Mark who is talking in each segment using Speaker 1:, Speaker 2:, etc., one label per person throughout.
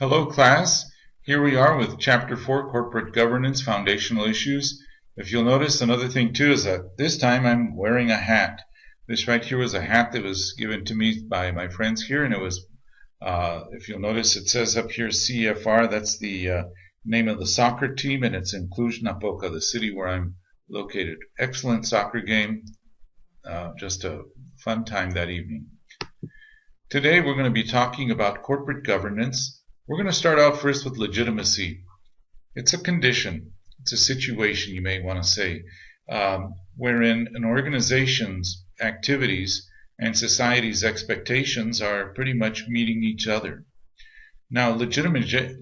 Speaker 1: Hello class, here we are with Chapter 4, Corporate Governance, Foundational Issues. If you'll notice, another thing too is that this time I'm wearing a hat. This right here was a hat that was given to me by my friends here, and it was, if you'll notice, it says up here CFR, that's the name of the soccer team, and it's in Cluj-Napoca, the city where I'm located. Excellent soccer game, just a fun time that evening. Today we're going to be talking about corporate governance. We're going to start out first with legitimacy. It's a condition, it's a situation, you may want to say, wherein an organization's activities and society's expectations are pretty much meeting each other. Now, legitimation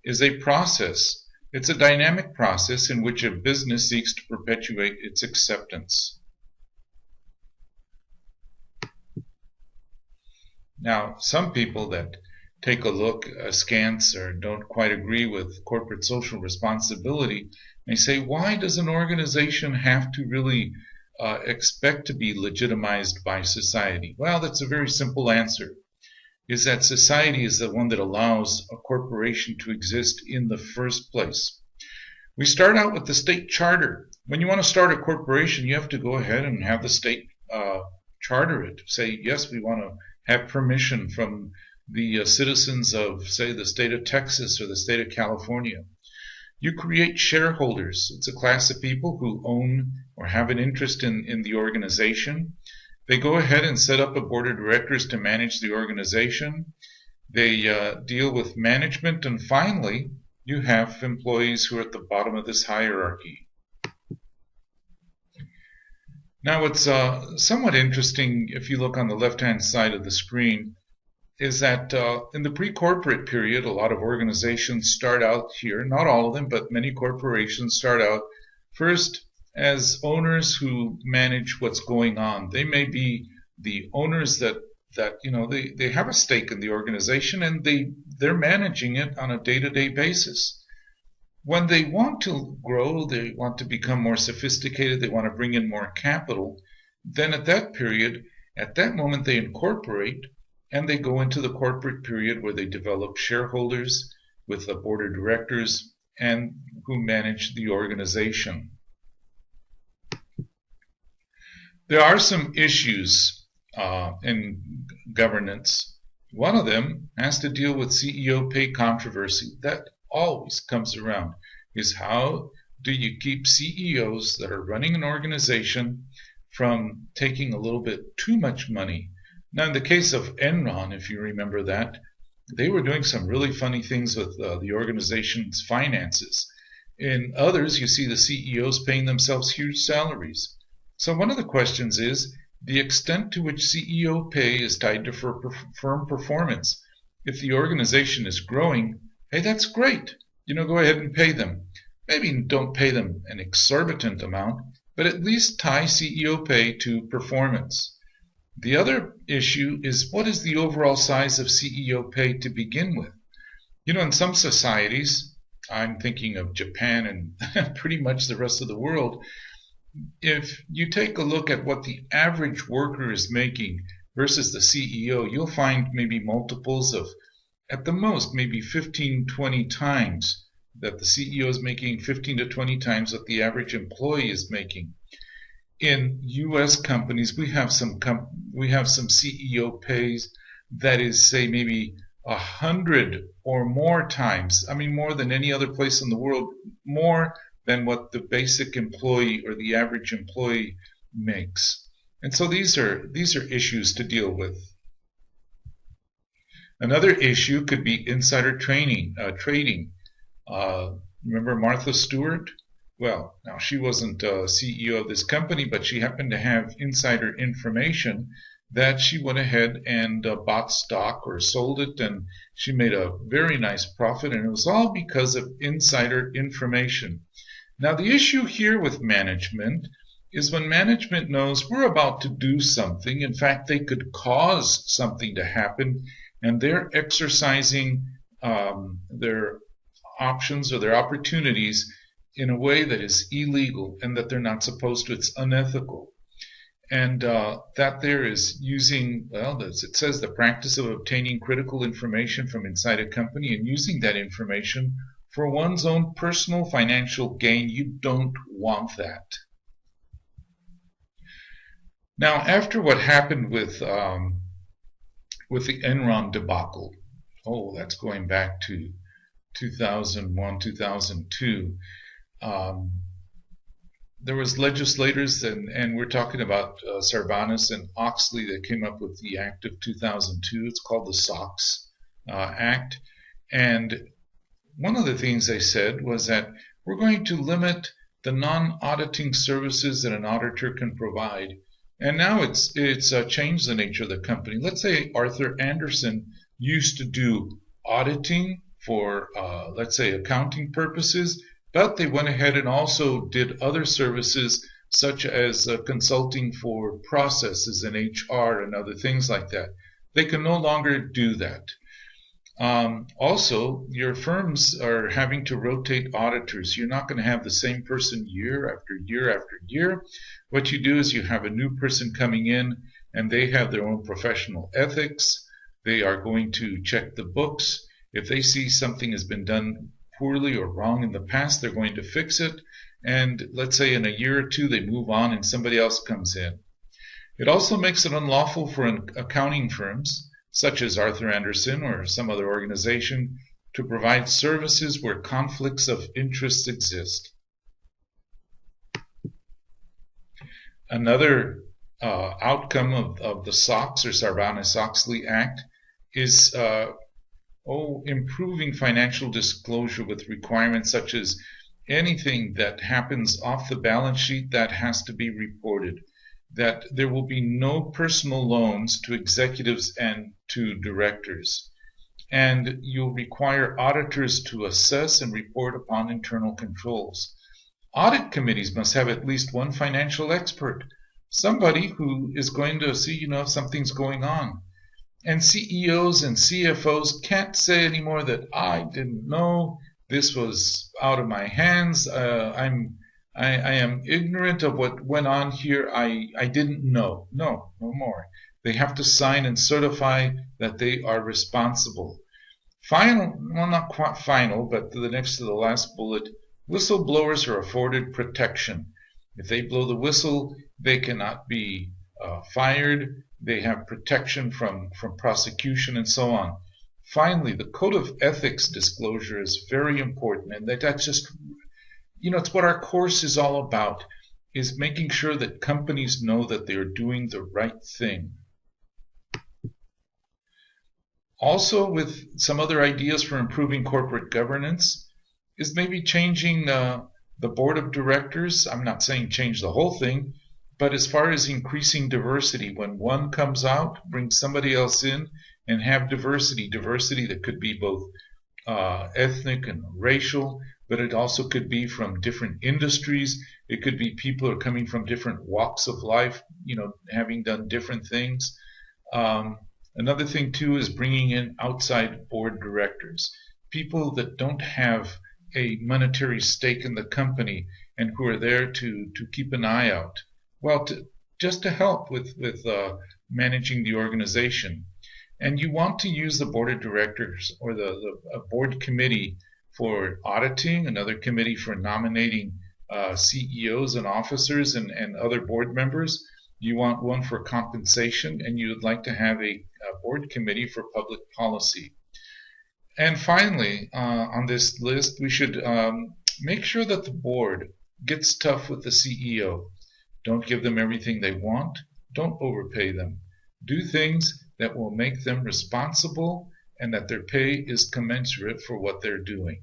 Speaker 1: is a process. It's a dynamic process in which a business seeks to perpetuate its acceptance. Now, some people that take a look askance or don't quite agree with corporate social responsibility may say, why does an organization have to really expect to be legitimized by society? Well, that's a very simple answer, is that society is the one that allows a corporation to exist in the first place. We start out with the state charter. When you want to start a corporation, you have to go ahead and have the state charter it. Say, yes, we want to have permission from the citizens of, say, the state of Texas or the state of California. You create shareholders. It's a class of people who own or have an interest in the organization. They go ahead and set up a board of directors to manage the organization. They deal with management, and finally, you have employees who are at the bottom of this hierarchy. Now, what's somewhat interesting, if you look on the left-hand side of the screen, is that in the pre-corporate period, a lot of organizations start out here, not all of them, but many corporations start out first as owners who manage what's going on. They may be the owners that you know, they have a stake in the organization, and they're managing it on a day-to-day basis. When they want to grow, they want to become more sophisticated, they want to bring in more capital, then at that period, at that moment they incorporate, and they go into the corporate period where they develop shareholders with a board of directors and who manage the organization. There are some issues in governance. One of them has to deal with CEO pay controversy. That always comes around, is how do you keep CEOs that are running an organization from taking a little bit too much money? Now, in the case of Enron, if you remember that, they were doing some really funny things with the organization's finances. In others, you see the CEOs paying themselves huge salaries. So one of the questions is the extent to which CEO pay is tied to firm performance. If the organization is growing, hey, that's great. You know, go ahead and pay them. Maybe don't pay them an exorbitant amount, but at least tie CEO pay to performance. The other issue is, what is the overall size of CEO pay to begin with? You know, in some societies, I'm thinking of Japan and pretty much the rest of the world, if you take a look at what the average worker is making versus the CEO, you'll find maybe multiples of, at the most, maybe 15, 20 times that the CEO is making, 15 to 20 times what the average employee is making. In U.S. companies, we have some CEO pays that is, say, maybe 100 or more times. I mean, more than any other place in the world, more than what the basic employee or the average employee makes. And so these are issues to deal with. Another issue could be insider trading. Remember Martha Stewart? Well, now she wasn't CEO of this company, but she happened to have insider information that she went ahead and bought stock or sold it, and she made a very nice profit, and it was all because of insider information. Now, the issue here with management is when management knows we're about to do something, in fact, they could cause something to happen, and they're exercising their options or their opportunities in a way that is illegal and that they're not supposed to. It's unethical. And that there is using, well, it says the practice of obtaining critical information from inside a company and using that information for one's own personal financial gain. You don't want that. Now, after what happened with the Enron debacle, that's going back to 2001, 2002. There was legislators, and we're talking about Sarbanes and Oxley that came up with the Act of 2002. It's called the SOX Act. And one of the things they said was that we're going to limit the non-auditing services that an auditor can provide. And now it's changed the nature of the company. Let's say Arthur Andersen used to do auditing for, let's say, accounting purposes, but they went ahead and also did other services such as consulting for processes in HR and other things like that. They can no longer do that. Also, your firms are having to rotate auditors. You're not going to have the same person year after year after year. What you do is you have a new person coming in, and they have their own professional ethics. They are going to check the books. If they see something has been done poorly or wrong in the past, they're going to fix it. And let's say in a year or two, they move on and somebody else comes in. It also makes it unlawful for accounting firms, such as Arthur Andersen or some other organization, to provide services where conflicts of interest exist. Another outcome of the SOX or Sarbanes Oxley Act is improving financial disclosure with requirements such as anything that happens off the balance sheet that has to be reported, that there will be no personal loans to executives and to directors, and you'll require auditors to assess and report upon internal controls. Audit committees must have at least one financial expert, somebody who is going to see, if something's going on. And CEOs and CFOs can't say anymore that I didn't know, this was out of my hands, I am ignorant of what went on here, I didn't know. No more. They have to sign and certify that they are responsible. Not quite final, but the next to the last bullet, whistleblowers are afforded protection. If they blow the whistle, they cannot be fired. They have protection from prosecution and so on. Finally, the code of ethics disclosure is very important, and that's just, it's what our course is all about, is making sure that companies know that they're doing the right thing. Also, with some other ideas for improving corporate governance is maybe changing the board of directors. I'm not saying change the whole thing, but as far as increasing diversity, when one comes out, bring somebody else in and have diversity that could be both ethnic and racial, but it also could be from different industries. It could be people who are coming from different walks of life, having done different things. Another thing too is bringing in outside board directors, people that don't have a monetary stake in the company and who are there to keep an eye out. Well, just to help with managing the organization. And you want to use the board of directors or the board committee for auditing, another committee for nominating CEOs and officers and other board members. You want one for compensation, and you would like to have a board committee for public policy. And finally, on this list, we should make sure that the board gets tough with the CEO. Don't give them everything they want. Don't overpay them. Do things that will make them responsible and that their pay is commensurate for what they're doing.